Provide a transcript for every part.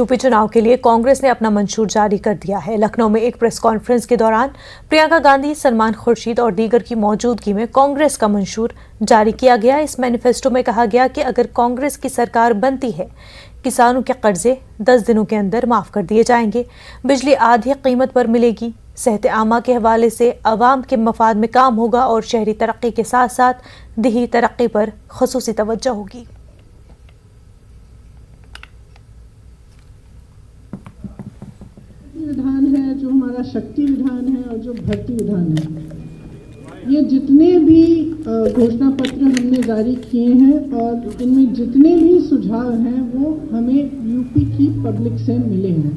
UP चुनाव के लिए कांग्रेस ने अपना मंशूर जारी कर दिया है। लखनऊ में एक प्रेस कॉन्फ्रेंस के दौरान प्रियंका गांधी, सलमान खुर्शीद और दीगर की मौजूदगी में कांग्रेस का मंशूर जारी किया गया। इस मैनिफेस्टो में कहा गया कि अगर कांग्रेस की सरकार बनती है, किसानों के कर्जे 10 दिनों के अंदर माफ कर दिए जाएंगे, बिजली आधी कीमत पर मिलेगी, सेहत आमा के हवाले से अवाम के मफाद में काम होगा और शहरी तरक्की के साथ साथ देही तरक्की पर खुसूसी तवज्जो होगी। विधान है जो हमारा शक्ति विधान है और जो भर्ती विधान है, ये जितने भी घोषणा पत्र हमने जारी किए हैं और इनमें जितने भी सुझाव हैं वो हमें यूपी की पब्लिक से मिले हैं।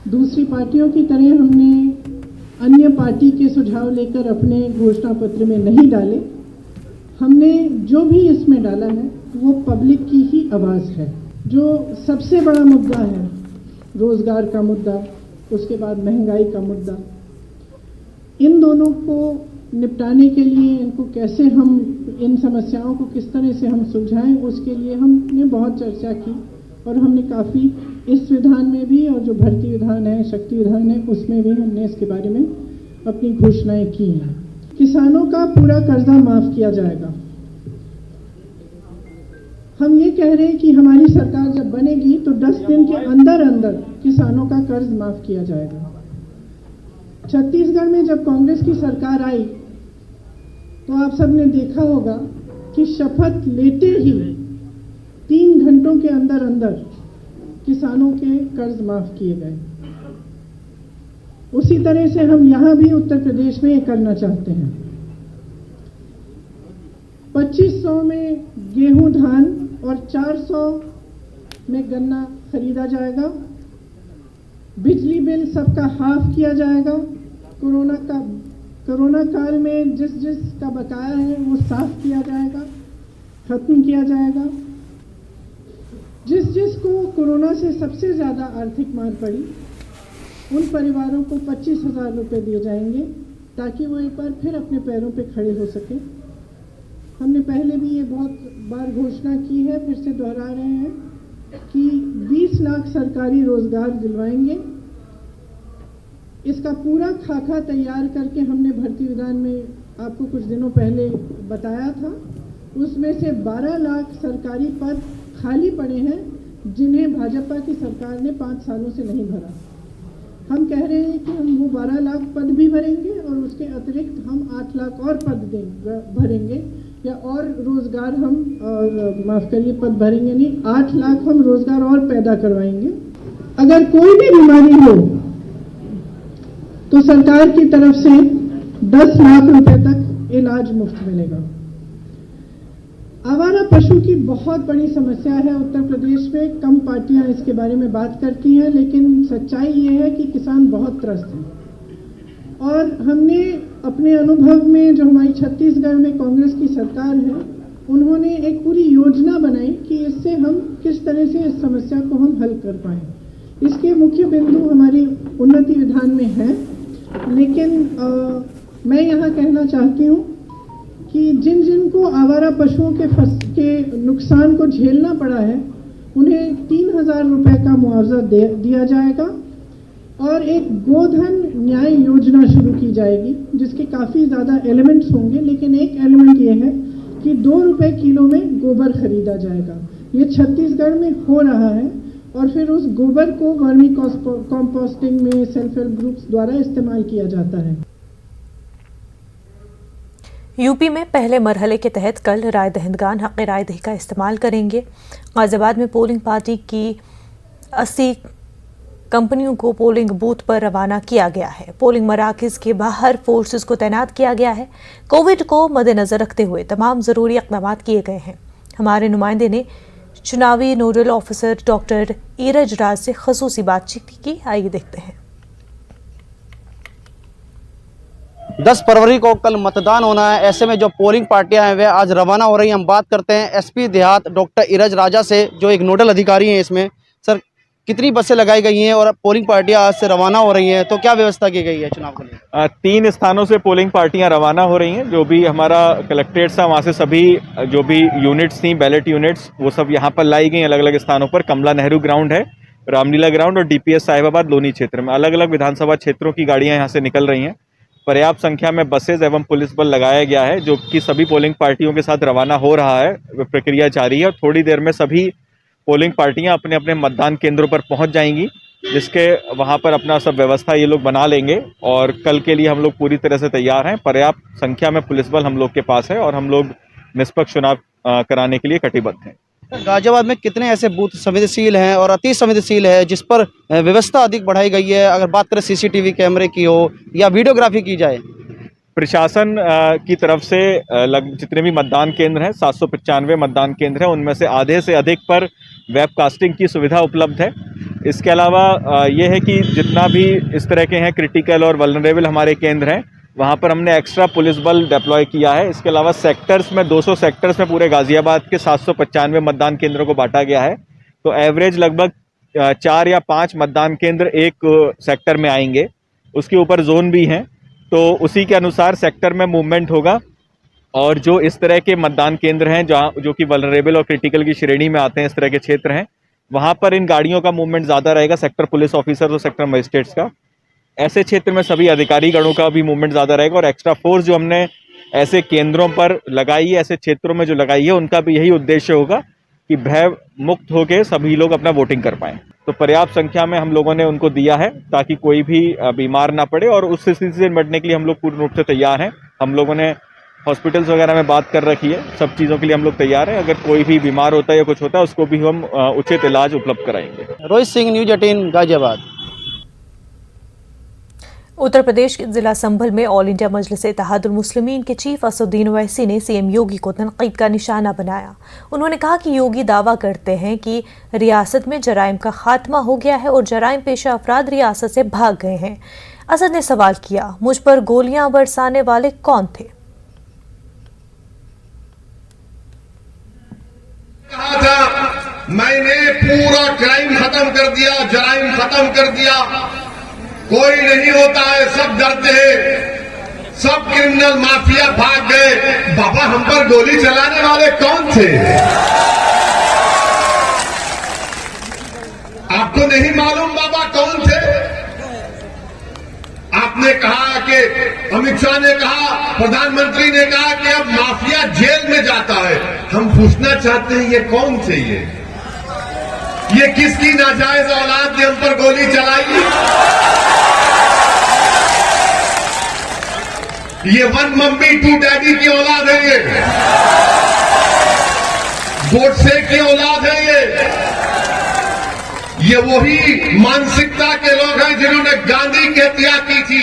दूसरी पार्टियों की तरह हमने अन्य पार्टी के सुझाव लेकर अपने घोषणा पत्र में नहीं डाले। हमने जो भी इसमें डाला है वो पब्लिक की ही आवाज़ है। जो सबसे बड़ा मुद्दा है, रोजगार का मुद्दा, उसके बाद महंगाई का मुद्दा, इन दोनों को निपटाने के लिए इनको कैसे हम इन समस्याओं को किस तरह से हम सुलझाएं, उसके लिए हमने बहुत चर्चा की और हमने काफ़ी इस विधान में भी और जो भर्ती विधान है, शक्ति विधान है, उसमें भी हमने इसके बारे में अपनी घोषणाएं की हैं। किसानों का पूरा कर्जा माफ़ किया जाएगा। हम ये कह रहे हैं कि हमारी सरकार जब बनेगी तो 10 दिन के अंदर अंदर किसानों का कर्ज माफ किया जाएगा। छत्तीसगढ़ में जब कांग्रेस की सरकार आई तो आप सबने देखा होगा कि शपथ लेते ही 3 घंटों के अंदर अंदर किसानों के कर्ज माफ किए गए। उसी तरह से हम यहां भी उत्तर प्रदेश में ये करना चाहते हैं। 2500 में गेहूं, धान और 400 में गन्ना खरीदा जाएगा। बिजली बिल सबका हाफ किया जाएगा। कोरोना काल में जिस का बकाया है वो साफ किया जाएगा, खत्म किया जाएगा। जिस को कोरोना से सबसे ज़्यादा आर्थिक मार पड़ी उन परिवारों को 25,000 रुपये दिए जाएंगे ताकि वो एक बार फिर अपने पैरों पे खड़े हो सके। हमने पहले भी ये बहुत बार घोषणा की है, फिर से दोहरा रहे हैं कि 20 लाख सरकारी रोजगार दिलवाएंगे। इसका पूरा खाका तैयार करके हमने भर्ती विधान में आपको कुछ दिनों पहले बताया था। उसमें से 12 लाख सरकारी पद खाली पड़े हैं जिन्हें भाजपा की सरकार ने 5 सालों से नहीं भरा। हम कह रहे हैं कि हम वो 12 लाख पद भी भरेंगे और उसके अतिरिक्त हम 8 लाख और पद भरेंगे या और रोजगार हम माफ करिए पद भरेंगे नहीं, 8 लाख हम रोजगार और पैदा करवाएंगे। अगर कोई भी बीमारी हो तो सरकार की तरफ से 10 लाख रुपए तक इलाज मुफ्त मिलेगा। आवारा पशु की बहुत बड़ी समस्या है उत्तर प्रदेश में। कम पार्टियां इसके बारे में बात करती हैं, लेकिन सच्चाई ये है कि किसान बहुत त्रस्त हैं। और हमने अपने अनुभव में, जो हमारी छत्तीसगढ़ में कांग्रेस की सरकार है, उन्होंने एक पूरी योजना बनाई कि इससे हम किस तरह से इस समस्या को हम हल कर पाएँ। इसके मुख्य बिंदु हमारी उन्नति विधान में है, लेकिन मैं यहाँ कहना चाहती हूँ कि जिन को आवारा पशुओं के नुकसान को झेलना पड़ा है उन्हें 3,000 रुपये का मुआवजा दिया जाएगा और एक गोधन न्याय योजना शुरू की जाएगी जिसके काफ़ी ज़्यादा एलिमेंट्स होंगे, लेकिन एक एलिमेंट ये है कि 2 रुपये किलो में गोबर खरीदा जाएगा। ये छत्तीसगढ़ में हो रहा है और फिर उस गोबर को वर्मी कंपोस्टिंग में सेल्फ हेल्प ग्रुप्स द्वारा इस्तेमाल किया जाता है। यूपी में पहले मरहले के तहत कल राय दहिंदगान हक़ राय दही का इस्तेमाल करेंगे। गाजियाबाद में पोलिंग पार्टी की 80 कंपनियों को पोलिंग बूथ पर रवाना किया गया है। पोलिंग मराकज़ के बाहर फोर्सेस को तैनात किया गया है। कोविड को मद्देनजर रखते हुए तमाम ज़रूरी इक़दाम किए गए हैं। हमारे नुमाइंदे ने चुनावी नोडल ऑफिसर डॉक्टर ईरज राज से ख़ुसूसी बातचीत की। आइए देखते हैं। 10 फरवरी को कल मतदान होना है। ऐसे में जो पोलिंग पार्टियां हैं वे आज रवाना हो रही हैं। हम बात करते हैं एसपी देहात डॉक्टर ईरज राजा से, जो एक नोडल अधिकारी हैं इसमें। सर, कितनी बसें लगाई गई हैं और पोलिंग पार्टियां आज से रवाना हो रही हैं, तो क्या व्यवस्था की गई है चुनाव के लिए? 3 स्थानों से पोलिंग पार्टियां रवाना हो रही हैं। जो भी हमारा कलेक्ट्रेट था वहाँ से सभी जो भी यूनिट्स थी, बैलेट यूनिट्स, वो सब यहाँ पर लाई गई अलग अलग स्थानों पर। कमला नेहरू ग्राउंड है रामलीला ग्राउंड और डीपीएस साहिबाबाद लोनी क्षेत्र में अलग अलग विधानसभा क्षेत्रों की गाड़ियां यहां से निकल रही हैं। पर्याप्त संख्या में बसेज एवं पुलिस बल लगाया गया है जो कि सभी पोलिंग पार्टियों के साथ रवाना हो रहा है। प्रक्रिया जारी है और थोड़ी देर में सभी पोलिंग पार्टियां अपने अपने मतदान केंद्रों पर पहुंच जाएंगी, जिसके वहां पर अपना सब व्यवस्था ये लोग बना लेंगे और कल के लिए हम लोग पूरी तरह से तैयार हैं। पर्याप्त संख्या में पुलिस बल हम लोग के पास है और हम लोग निष्पक्ष चुनाव कराने के लिए कटिबद्ध हैं। गाजियाबाद में कितने ऐसे बूथ संवेदनशील हैं और अति संवेदनशील है जिस पर व्यवस्था अधिक बढ़ाई गई है? अगर बात करें सीसीटीवी कैमरे की हो या वीडियोग्राफी की जाए। प्रशासन की तरफ से जितने भी मतदान केंद्र हैं 795 मतदान केंद्र हैं, उनमें से आधे से अधिक पर वेबकास्टिंग की सुविधा उपलब्ध है। इसके अलावा ये है कि जितना भी इस तरह के हैं क्रिटिकल और वल्नरेबल हमारे केंद्र हैं, वहाँ पर हमने एक्स्ट्रा पुलिस बल डिप्लॉय किया है। इसके अलावा सेक्टर्स में 200 सेक्टर्स में पूरे गाज़ियाबाद के 795 मतदान केंद्रों को बांटा गया है। तो एवरेज लगभग 4 या 5 मतदान केंद्र एक सेक्टर में आएंगे। उसके ऊपर जोन भी हैं, तो उसी के अनुसार सेक्टर में मूवमेंट होगा। और जो इस तरह के मतदान केंद्र हैं जहाँ जो कि वल्नरेबल और क्रिटिकल की श्रेणी में आते हैं, इस तरह के क्षेत्र हैं, वहाँ पर इन गाड़ियों का मूवमेंट ज़्यादा रहेगा, सेक्टर पुलिस ऑफिसर और सेक्टर मजिस्ट्रेट्स का। ऐसे क्षेत्र में सभी अधिकारी गणों का भी मूवमेंट ज़्यादा रहेगा और एक्स्ट्रा फोर्स जो हमने ऐसे केंद्रों पर लगाई है, ऐसे क्षेत्रों में जो लगाई है, उनका भी यही उद्देश्य होगा कि भय मुक्त होकर सभी लोग अपना वोटिंग कर पाएँ। तो पर्याप्त संख्या में हम लोगों ने उनको दिया है ताकि कोई भी बीमार ना पड़े और उस स्थिति से निपटने के लिए हम लोग पूर्ण रूप से तैयार हैं। हम लोगों ने हॉस्पिटल्स वगैरह में बात कर रखी है, सब चीज़ों के लिए हम लोग तैयार हैं। अगर कोई भी बीमार होता है या कुछ होता है उसको भी हम उचित इलाज उपलब्ध कराएंगे। रोहित सिंह, न्यूज़ 18 गाजियाबाद। उत्तर प्रदेश के जिला संभल में ऑल इंडिया मजलिस इत्तेहादुल मुस्लिमीन के चीफ असदुद्दीन ओवैसी ने सीएम योगी को तनकीद का निशाना बनाया। उन्होंने कहा कि योगी दावा करते हैं कि रियासत में जराइम का खात्मा हो गया है और जराइम पेशा अफराद रियासत से भाग गए हैं। असद ने सवाल किया, मुझ पर गोलियां बरसाने वाले कौन थे? कहा था मैंने पूरा क्राइम खत्म कर दिया, जराइम खत्म कर दिया, कोई नहीं होता है, सब डरते हैं, सब क्रिमिनल माफिया भाग गए। बाबा, हम पर गोली चलाने वाले कौन थे? आपको नहीं मालूम बाबा कौन थे? आपने कहा कि अमित शाह ने कहा, प्रधानमंत्री ने कहा कि अब माफिया जेल में जाता है। हम पूछना चाहते हैं ये कौन थे? ये किसकी नाजायज औलाद ने हम पर गोली चलाई? ये 1 मम्मी 2 डैडी की औलाद है, ये गोडसे की औलाद है, ये वही मानसिकता के लोग हैं जिन्होंने गांधी की हत्या की थी।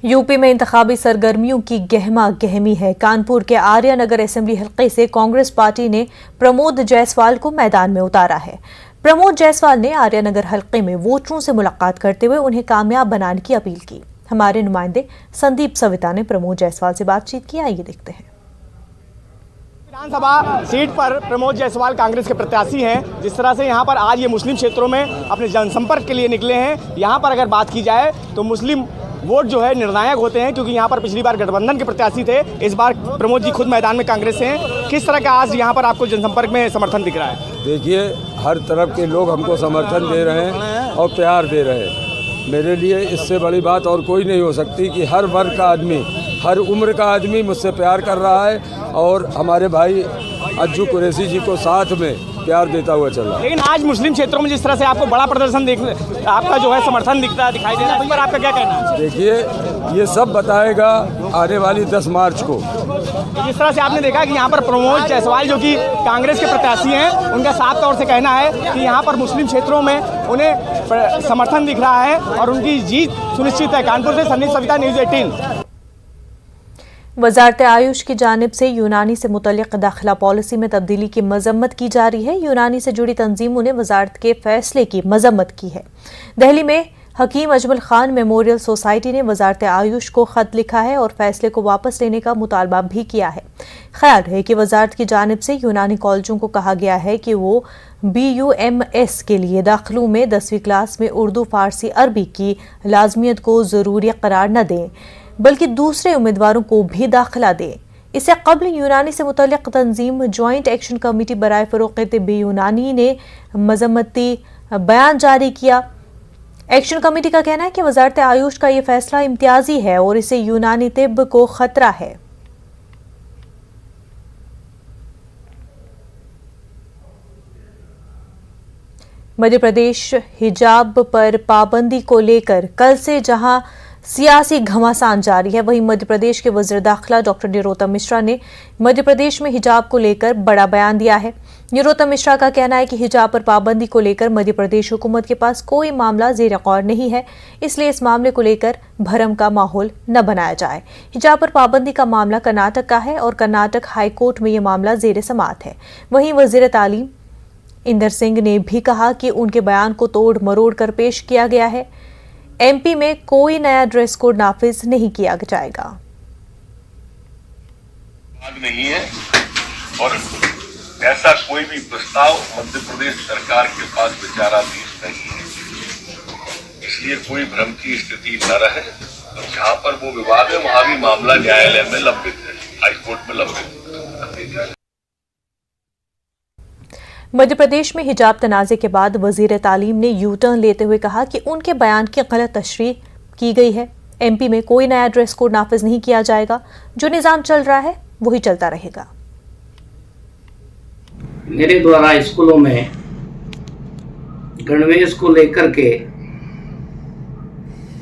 यूपी में इंतखाबी सरगर्मियों की गहमा गहमी है। कानपुर के आर्या नगर असेंबली हल्के से कांग्रेस पार्टी ने प्रमोद जायसवाल को मैदान में उतारा है। प्रमोद जायसवाल ने आर्या नगर हल्के में वोटरों से मुलाकात करते हुए उन्हें कामयाब बनाने की अपील की। हमारे नुमाइंदे संदीप सविता ने प्रमोद जायसवाल से बातचीत की, आइए देखते हैं। विधानसभा सीट पर प्रमोद जायसवाल कांग्रेस के प्रत्याशी हैं। जिस तरह से यहाँ पर आज ये मुस्लिम क्षेत्रों में अपने जनसंपर्क के लिए निकले हैं, यहाँ पर अगर बात की जाए तो मुस्लिम वोट जो है निर्णायक होते हैं, क्योंकि यहाँ पर पिछली बार गठबंधन के प्रत्याशी थे, इस बार प्रमोद जी खुद मैदान में कांग्रेस से हैं। किस तरह का आज यहाँ पर आपको जनसंपर्क में समर्थन दिख रहा है? देखिए, हर तरफ के लोग हमको समर्थन दे रहे हैं और प्यार दे रहे हैं। मेरे लिए इससे बड़ी बात और कोई नहीं हो सकती कि हर वर्ग का आदमी, हर उम्र का आदमी मुझसे प्यार कर रहा है और हमारे भाई अज्जू कुरैशी जी को साथ में प्यार देता हुआ चल रहा है। लेकिन आज मुस्लिम क्षेत्रों में जिस तरह से आपको बड़ा प्रदर्शन आपका जो है समर्थन दिखाई दे रहा है, उस पर आपका क्या कहना है? देखिए, ये सब बताएगा आने वाली 10 मार्च को। जिस तरह से आपने देखा कि यहाँ पर प्रमोद जायसवाल जो कि कांग्रेस के प्रत्याशी हैं, उनका साफ तौर से कहना है कि यहाँ पर मुस्लिम क्षेत्रों में उन्हें समर्थन दिख रहा है और उनकी जीत सुनिश्चित है। कानपुर से संदीप सविता, न्यूज़ 18। वजारत आयुष की जानिब से यूनानी से मुतल्लिक़ दाखिला पॉलिसी में तब्दीली की मजम्मत की जा रही है। यूनानी से जुड़ी तंजीमों ने वजारत के फैसले की मजम्मत की है। दिल्ली में हकीम अजमल खान मेमोरियल सोसाइटी ने वजारत आयुष को खत लिखा है और फैसले को वापस लेने का मुतालबा भी किया है। ख्याल है कि वजारत की जानिब से यूनानी कॉलेजों को कहा गया है कि वो BUMS के लिए दाखिलों में 10वीं क्लास में उर्दू, फारसी, अरबी की लाजमियत को ज़रूरी करार न दें, बल्कि दूसरे उम्मीदवारों को भी दाखिला दें। इससे कबल यूनानी से मुतल्लिक़ तंजीम जॉइंट एक्शन कमेटी बराए फ़रोग़ तिब्ब यूनानी ने मज़म्मती बयान जारी किया। एक्शन कमेटी का कहना है कि वज़ारत आयुष का ये फैसला इम्तियाजी है और इससे यूनानी तिब्ब को खतरा है। मध्य प्रदेश हिजाब पर पाबंदी को लेकर कल से जहां सियासी घमासान जारी है, वहीं मध्य प्रदेश के वज़ीर दाखिला डॉक्टर निरोत्तम मिश्रा ने मध्य प्रदेश में हिजाब को लेकर बड़ा बयान दिया है। निरोत्तम मिश्रा का कहना है कि हिजाब पर पाबंदी को लेकर मध्य प्रदेश हुकूमत के पास कोई मामला ज़ेर गौर नहीं है, इसलिए इस मामले को लेकर भरम का माहौल न बनाया जाए। हिजाब पर पाबंदी का मामला कर्नाटक का है और कर्नाटक हाई कोर्ट में ये मामला ज़ेर समाअत है। वहीं वज़ीर तालीम इंदर सिंह ने भी कहा कि उनके बयान को तोड़ मरोड़ कर पेश किया गया है। एमपी में कोई नया ड्रेस कोड नाफिज नहीं किया जाएगा। नहीं है और ऐसा कोई भी प्रस्ताव मध्य प्रदेश सरकार के पास विचाराधीन नहीं है, इसलिए कोई भ्रम की स्थिति न रहे। तो जहां पर वो विवाद है वहां भी मामला न्यायालय में लंबित है, हाईकोर्ट में लंबित है। मध्य प्रदेश में हिजाब तनाज़े के बाद वज़ीर तालीम ने यू टर्न लेते हुए कहा कि उनके बयान की गलत तशरीह की गई है। एमपी में कोई नया ड्रेस कोड नाफिज नहीं किया जाएगा, जो निज़ाम चल रहा है वही चलता रहेगा। मेरे द्वारा स्कूलों में गणवेश को लेकर के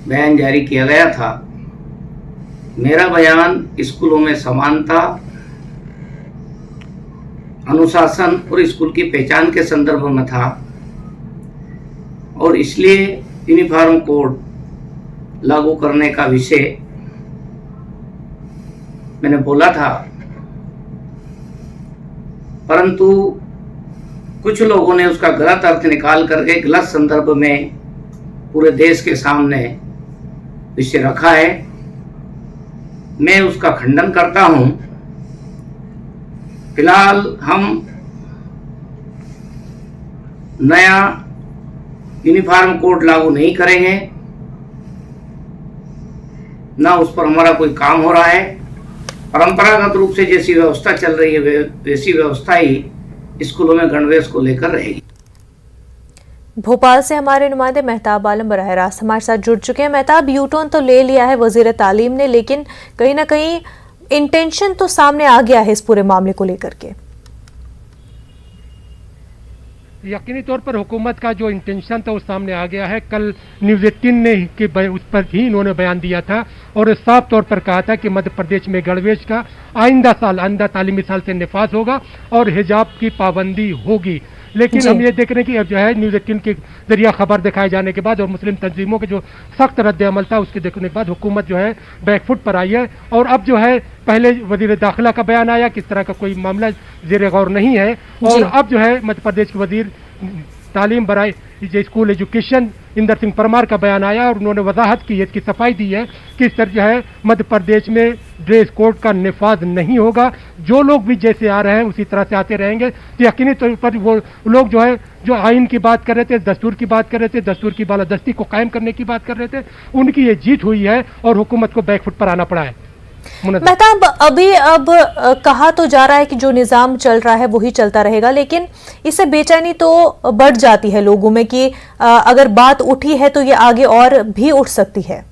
बयान जारी किया गया था। मेरा बयान स्कूलों में समानता, अनुशासन और स्कूल की पहचान के संदर्भ में था और इसलिए यूनिफॉर्म कोड लागू करने का विषय मैंने बोला था, परंतु कुछ लोगों ने उसका गलत अर्थ निकाल करके गलत संदर्भ में पूरे देश के सामने विषय रखा है। मैं उसका खंडन करता हूं। फिलहाल हम नया यूनिफॉर्म कोड लागू नहीं करेंगे, ना उस पर हमारा कोई काम हो रहा है। परंपरागत रूप से जैसी व्यवस्था चल रही है वैसी व्यवस्था ही स्कूलों में गणवेश को लेकर रहेगी। भोपाल से हमारे नुमाइंदे मेहताब आलम बराह रास्त हमारे साथ जुड़ चुके हैं। मेहताब, यू टर्न तो ले लिया है वज़ीर तालीम ने, लेकिन कहीं ना कहीं इंटेंशन तो सामने आ गया है इस पूरे मामले को लेकर के। यकीनी तौर पर हुकूमत का जो इंटेंशन था वो सामने आ गया है। कल न्यूज़ 18 ने उस पर ही इन्होंने बयान दिया था और साफ तौर पर कहा था कि मध्य प्रदेश में गणवेश का आइंदा तालीमी साल से निफाज होगा और हिजाब की पाबंदी होगी। लेकिन हम ये देख रहे हैं कि अब जो है न्यूज़ 18 के जरिए खबर दिखाए जाने के बाद और मुस्लिम तंजीमों के जो सख्त रद्द अमल था उसके देखने के बाद हुकूमत जो है बैकफुट पर आई है। और अब जो है पहले वज़ीर दाखिला का बयान आया कि इस तरह का कोई मामला ज़ेर गौर नहीं है, और अब जो है मध्य प्रदेश के वज़ीर तालीम बराए स्कूल एजुकेशन इंदर सिंह परमार का बयान आया और उन्होंने वजाहत की, इसकी सफाई दी है कि इस तरह जो है मध्य प्रदेश में ड्रेस कोड का निफाज नहीं होगा। जो लोग भी जैसे आ रहे हैं उसी तरह से आते रहेंगे। तो यकीनी तौर पर वो लोग जो है जो आइन की बात कर रहे थे, दस्तूर की बात कर रहे थे, दस्तूर की बालादस्ती को कायम करने की बात कर रहे थे, उनकी ये जीत हुई है और हुकूमत को बैकफुट पर आना पड़ा है। मेहताब, अब कहा तो जा रहा है कि जो निज़ाम चल रहा है वही चलता रहेगा, लेकिन इससे बेचैनी तो बढ़ जाती है लोगों में कि अगर बात उठी है तो ये आगे और भी उठ सकती है।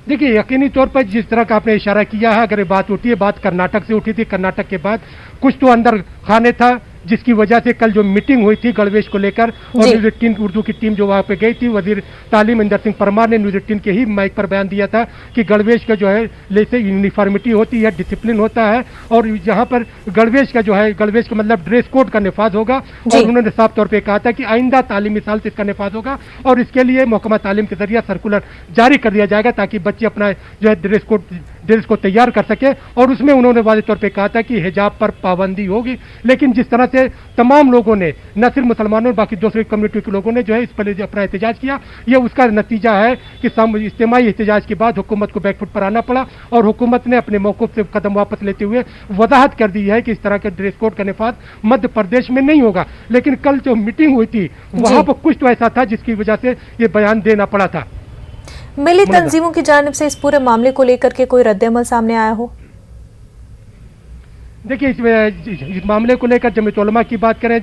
देखिए, यकीनी तौर पर जिस तरह का आपने इशारा किया है, अगर बात उठी है, बात कर्नाटक से उठी थी। कर्नाटक के बाद कुछ तो अंदर खाने था जिसकी वजह से कल जो मीटिंग हुई थी गणवेश को लेकर और न्यूज़ 18 उर्दू की टीम जो वहां पे गई थी, वजीर तालीम इंदर सिंह परमार ने न्यूज़ 18 के ही माइक पर बयान दिया था कि गणवेश का जो है जैसे यूनिफॉर्मिटी होती है, डिसिप्लिन होता है और यहाँ पर गणवेश का जो है गणवेश का मतलब ड्रेस कोड का निफाज होगा। और उन्होंने साफ तौर पर कहा था कि आइंदा तालीमी साल से इसका निफाज होगा और इसके लिए महकमा तालीम के जरिए सर्कुलर जारी कर दिया जाएगा ताकि बच्चे अपना जो है ड्रेस को तैयार कर सके। और उसमें उन्होंने वाज़ेह तौर पर कहा था कि हिजाब पर पाबंदी होगी। लेकिन जिस तरह से तमाम लोगों ने, न सिर्फ मुसलमानों बाकी दूसरी कम्युनिटी के लोगों ने जो है इस पर अपना एहतजाज किया, ये उसका नतीजा है कि इज्तिमाई एहतजाज के बाद हुकूमत को बैकफुट पर आना पड़ा और हुकूमत ने अपने मौक़िफ़ से कदम वापस लेते हुए वजाहत कर दी है कि इस तरह के ड्रेस कोड का निफाज मध्य प्रदेश में नहीं होगा। लेकिन कल जो मीटिंग हुई थी वहां पर कुछ तो ऐसा था जिसकी वजह से ये बयान देना पड़ा था। मिली तंजीमों की जानिब से इस पूरे मामले को लेकर के कोई रद्द-ए-अमल सामने आया हो? देखिए, इस मामले को लेकर जमीयत उलमा की बात करें,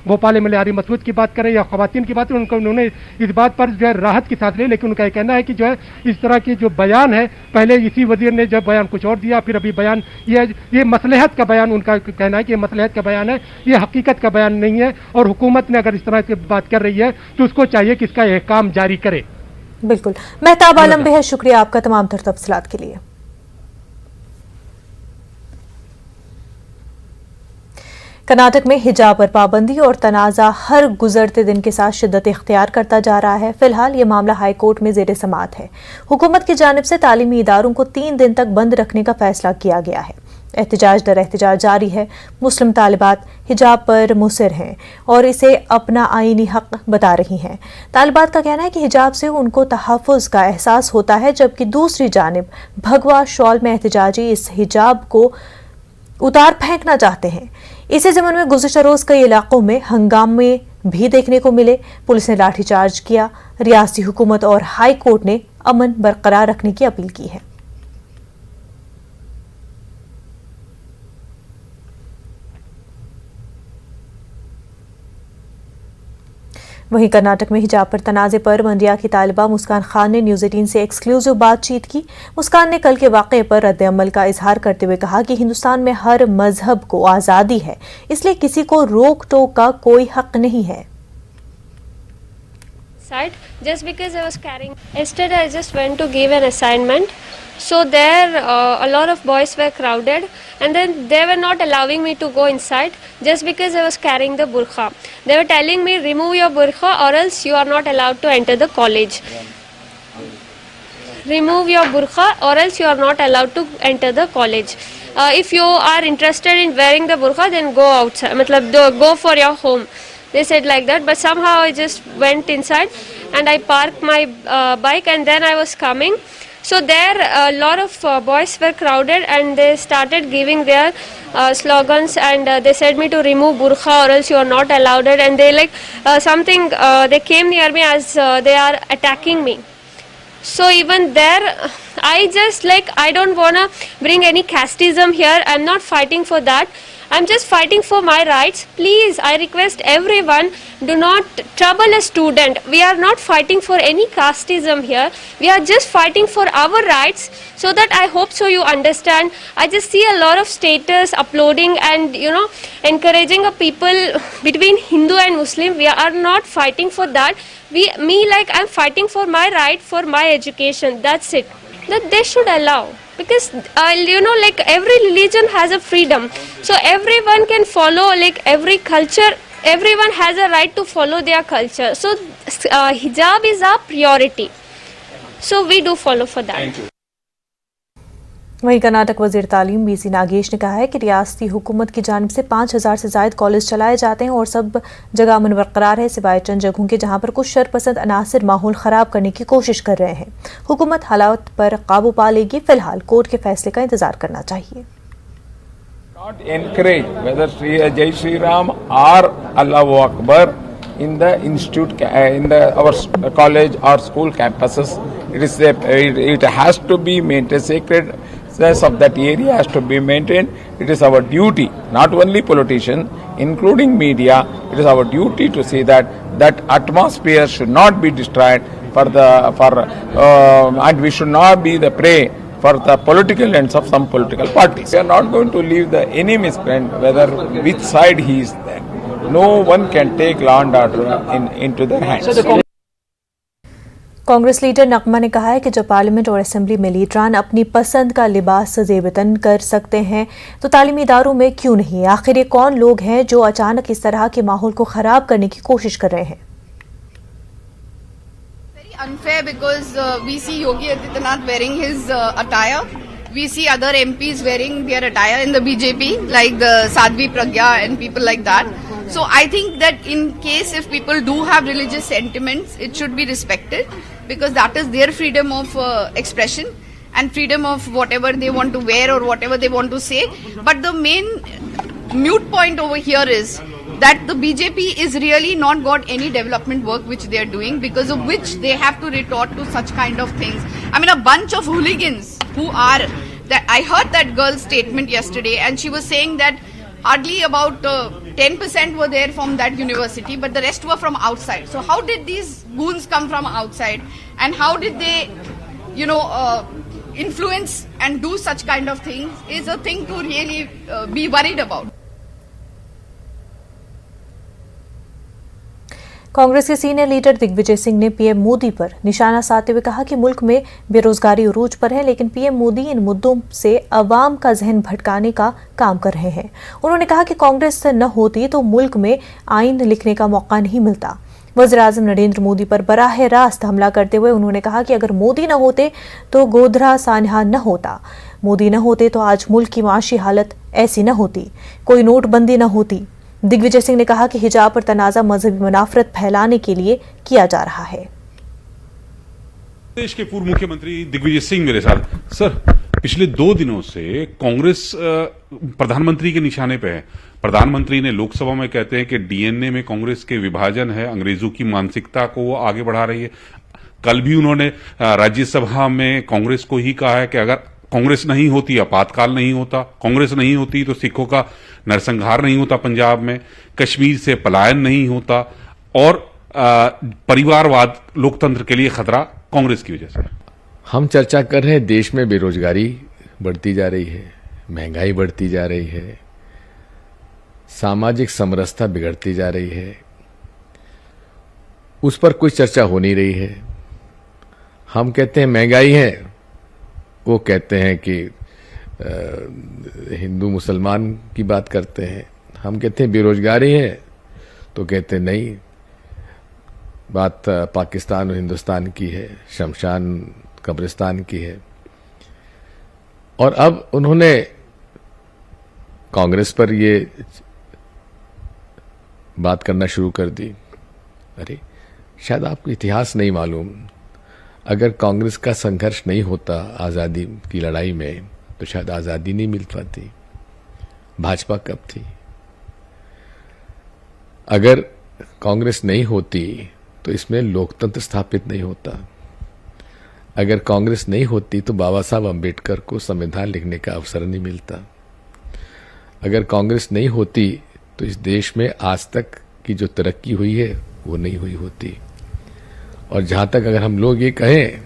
भोपाल में आरी मसूद की बात करें या खवातीन की बात करें, उन्होंने इस बात पर जो है राहत की सांस ली, लेकिन उनका कहना है कि जो है इस तरह की जो बयान है, पहले इसी वजीर ने जब बयान कुछ और दिया, फिर अभी बयान ये मसलहत का बयान, उनका कहना है कि ये मसलहत का बयान है, ये हकीकत का बयान नहीं है, और हुकूमत ने अगर इस तरह की बात कर रही है तो उसको चाहिए कि इसका एहकाम जारी करे। बिल्कुल। मेहताब आलम, बेहद शुक्रिया आपका तमाम तर तफसीलात के लिए। कर्नाटक में हिजाब पर पाबंदी और तनाज़ा हर गुजरते दिन के साथ शिद्दत इख्तियार करता जा रहा है। फिलहाल ये मामला हाई कोर्ट में ज़ेर समाअत है। हुकूमत की जानिब से तालीमी इदारों को 3 दिन तक बंद रखने का फैसला किया गया है। एहतजाज दर एहतजाज जारी है। मुस्लिम तालिबात हिजाब पर मुसिर हैं और इसे अपना आईनी हक बता रही हैं। तालिबात का कहना है कि हिजाब से उनको तहफ़्फ़ुज़ का एहसास होता है, जबकि दूसरी जानिब भगवा शॉल में एहतजाजी इस हिजाब को उतार फेंकना चाहते हैं। इसी ज़मन में गुज़िश्ता रोज़ कई इलाकों में हंगामे भी देखने को मिले। पुलिस ने लाठीचार्ज किया। रियासती हुकूमत और हाई कोर्ट ने अमन बरकरार रखने की अपील की है। वहीं कर्नाटक में हिजाब पर तनाज़े पर मंडिया की तालिबा मुस्कान खान ने न्यूज़ 18 से एक्सक्लूसिव बातचीत की। मुस्कान ने कल के वाक़े पर रद्द अमल का इजहार करते हुए कहा कि हिंदुस्तान में हर मजहब को आज़ादी है, इसलिए किसी को रोक टोक का कोई हक नहीं है। Just because I was carrying. Yesterday I just went to give an assignment. So there a lot of boys were crowded and then they were not allowing me to go inside just because I was carrying the burqa. They were telling me remove your burqa or else you are not allowed to enter the college. Remove your burqa or else you are not allowed to enter the college. If you are interested in wearing the burqa then go outside. Matlab go for your home. They said like that, but somehow I just went inside and I parked my bike and then I was coming. So there a lot of boys were crowded and they started giving their slogans and they said me to remove burqa or else you are not allowed it, and they like something they came near me as they are attacking me. So even there I just like I don't wanna bring any casteism here. I'm not fighting for that. I'm just fighting for my rights. Please, I request everyone, do not trouble a student. We are not fighting for any casteism here. We are just fighting for our rights, so that I hope so you understand. I just see a lot of status uploading and encouraging a people between Hindu and Muslim. We are not fighting for that. I'm fighting for my right, for my education. That's it. That they should allow. Because like every religion has a freedom, so everyone can follow like every culture. Everyone has a right to follow their culture. So hijab is our priority. So we do follow for that. Thank you. वहीं कर्नाटक वजीर तालीम BC Nagesh ने कहा है कि रियासती हुकूमत की जानिब से 5000 से ज़ायद कॉलेज चलाए जाते हैं और सब जगह अमन बरकरार है, सिवाय चंद जगहों के जहां पर कुछ शरपसंद अनासिर माहौल ख़राब करने की कोशिश कर रहे हैं। हुकूमत हालात पर काबू पा लेगी। फिलहाल कोर्ट के फैसले का इंतजार करना चाहिए। Not encourage whether Jai Shri Ram or Allahu Akbar in the institute, in our college or school campuses. It has to be maintained. Sacredness of that area has to be maintained. It is our duty, not only politicians, including media. It is our duty to see that atmosphere should not be destroyed and we should not be the prey for the political ends of some political parties. We are not going to leave the enemy's friend, whether which side he is there. No one can take law and order into their hands. Congress leader Nagma ने कहा है कि जब parliament और assembly में लीडरान अपनी पसंद का लिबास ज़ेबतन कर सकते हैं तो तालीमी इदारों में क्यों नहीं। आखिर ये कौन लोग हैं जो अचानक इस तरह के माहौल को ख़राब करने की कोशिश कर रहे हैं। Unfair because we see Yogi Adityanath wearing his attire. We see other MPs wearing their attire in the BJP, like the Sadhvi Pragya and people like that. So I think that in case if people do have religious sentiments, it should be respected because that is their freedom of expression and freedom of whatever they want to wear or whatever they want to say. But the main mute point over here is that the BJP is really not got any development work which they are doing, because of which they have to retort to such kind of things. I mean, a bunch of hooligans who are that I heard that girl's statement yesterday, and she was saying that hardly about 10% were there from that university, but the rest were from outside. So how did these goons come from outside, and how did they, influence and do such kind of things is a thing to really be worried about. Congress के senior leader Digvijay Singh ने PM Modi पर निशाना साधते हुए कहा कि मुल्क में बेरोजगारी उरूज पर है, लेकिन पीएम मोदी इन मुद्दों से अवाम का जहन भटकाने का काम कर रहे हैं। उन्होंने कहा कि कांग्रेस न होती तो मुल्क में आईन लिखने का मौका नहीं मिलता। वज़ीर-ए-आज़म नरेंद्र मोदी पर बराह रास्त हमला करते हुए उन्होंने कहा कि अगर मोदी न होते तो गोधरा सान्हा न होता, मोदी न होते तो आज मुल्क की माशी हालत ऐसी न होती, कोई नोटबंदी न होती। दिग्विजय सिंह ने कहा कि हिजाब पर तनाज़ा मजहबी मुनाफरत फैलाने के लिए किया जा रहा है। देश के पूर्व मुख्यमंत्री दिग्विजय सिंह मेरे साथ। सर, पिछले 2 दिनों से कांग्रेस प्रधानमंत्री के निशाने पे है। प्रधानमंत्री ने लोकसभा में कहते हैं कि डीएनए में कांग्रेस के विभाजन है, अंग्रेजों की मानसिकता को वो आगे बढ़ा रही है। कल भी उन्होंने राज्यसभा में कांग्रेस को ही कहा है कि अगर कांग्रेस नहीं होती, आपातकाल नहीं होता, कांग्रेस नहीं होती तो सिखों का नरसंहार नहीं होता पंजाब में, कश्मीर से पलायन नहीं होता, और परिवारवाद लोकतंत्र के लिए खतरा कांग्रेस की वजह से। हम चर्चा कर रहे हैं, देश में बेरोजगारी बढ़ती जा रही है, महंगाई बढ़ती जा रही है, सामाजिक समरसता बिगड़ती जा रही है, उस पर कोई चर्चा हो नहीं रही है। हम कहते हैं महंगाई है, वो कहते हैं कि हिंदू मुसलमान की बात करते हैं। हम कहते हैं बेरोजगारी है तो कहते हैं नहीं, बात पाकिस्तान और हिंदुस्तान की है, शमशान कब्रिस्तान की है। और अब उन्होंने कांग्रेस पर ये बात करना शुरू कर दी। अरे शायद आपको इतिहास नहीं मालूम, अगर कांग्रेस का संघर्ष नहीं होता आज़ादी की लड़ाई में तो शायद आज़ादी नहीं मिल पाती। भाजपा कब थी? अगर कांग्रेस नहीं होती तो इसमें लोकतंत्र स्थापित नहीं होता। अगर कांग्रेस नहीं होती तो बाबा साहब अम्बेडकर को संविधान लिखने का अवसर नहीं मिलता। अगर कांग्रेस नहीं होती तो इस देश में आज तक की जो तरक्की हुई है वो नहीं हुई होती। और जहां तक अगर हम लोग ये कहें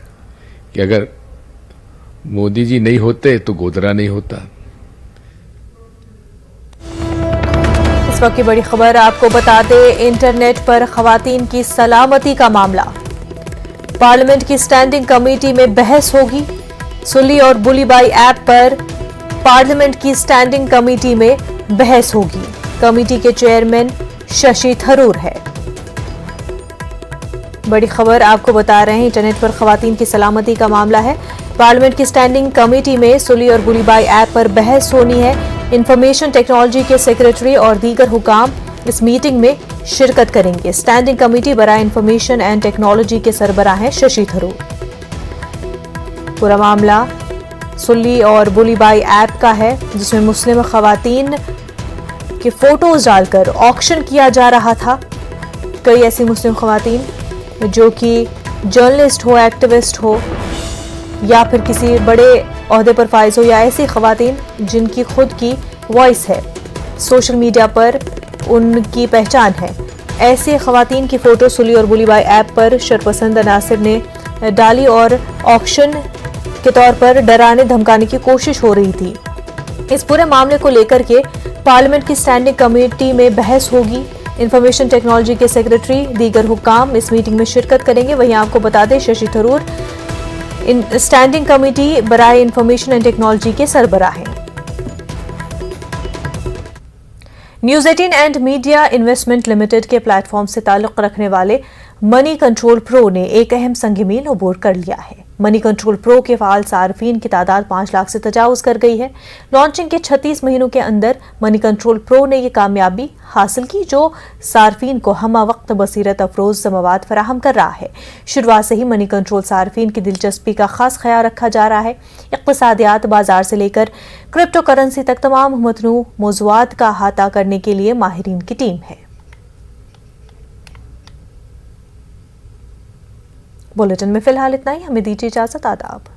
कि अगर मोदी जी नहीं होते तो गोधरा नहीं होता। इस वक्त की बड़ी खबर आपको बता दें, इंटरनेट पर खवातीन की सलामती का मामला। पार्लियामेंट की स्टैंडिंग कमेटी में बहस होगी। सुली और बुलीबाई ऐप पर पार्लियामेंट की स्टैंडिंग कमेटी में बहस होगी। कमेटी के चेयरमैन शशि थरूर है। बड़ी खबर आपको बता रहे हैं, इंटरनेट पर खवातीन की सलामती का मामला है। पार्लियामेंट की स्टैंडिंग कमेटी में सुली और बुलीबाई ऐप पर बहस होनी है। इंफॉर्मेशन टेक्नोलॉजी के सेक्रेटरी और दीगर हुकाम इस मीटिंग में शिरकत करेंगे। स्टैंडिंग कमेटी बराए इंफॉर्मेशन एंड टेक्नोलॉजी के सरबराह हैं शशि थरूर। पूरा मामला सुली और बुलीबाई ऐप का है, जिसमें मुस्लिम खवातीन के फोटोज डालकर ऑक्शन किया जा रहा था। कई ऐसी मुस्लिम खवातीन जो कि जर्नलिस्ट हो, एक्टिविस्ट हो, या फिर किसी बड़े ओहदे पर फाइज हो, या ऐसी खवातीन जिनकी खुद की वॉइस है, सोशल मीडिया पर उनकी पहचान है, ऐसी खवातीन की फोटो सुली और बुलीबाई ऐप पर शरपसंद अनासिर ने डाली और ऑक्शन के तौर पर डराने धमकाने की कोशिश हो रही थी। इस पूरे मामले को लेकर के पार्लियामेंट की स्टैंडिंग कमेटी में बहस होगी। इंफॉर्मेशन टेक्नोलॉजी के सेक्रेटरी दीगर हुकाम इस मीटिंग में शिरकत करेंगे। वहीं आपको बता दें, शशि थरूर स्टैंडिंग कमेटी बराए इंफॉर्मेशन एंड टेक्नोलॉजी के सरबराह हैं। News 18 and media investment limited के प्लेटफॉर्म से ताल्लुक रखने वाले मनी कंट्रोल प्रो ने एक अहम संग मील अबूर कर लिया है। मनी कंट्रोल प्रो के फाल सार्फिन की तादाद 5 लाख से तजावुज कर गई है। लॉन्चिंग के 36 महीनों के अंदर मनी कंट्रोल प्रो ने यह कामयाबी हासिल की, जो सार्फिन को हमा वक्त बसीरत अफरोज मवाद फराहम कर रहा है। शुरुआत से ही मनी कंट्रोल सार्फिन की दिलचस्पी का खास ख्याल रखा जा रहा है। इक़्तिसादियात, बाजार से लेकर क्रिप्टो करेंसी तक तमाम मतनू मौज़ूआत का अहाता करने के लिए माहिरीन की टीम है। बुलेटिन में फिलहाल इतना ही, हमें दीजिए इजाजत। आदाब।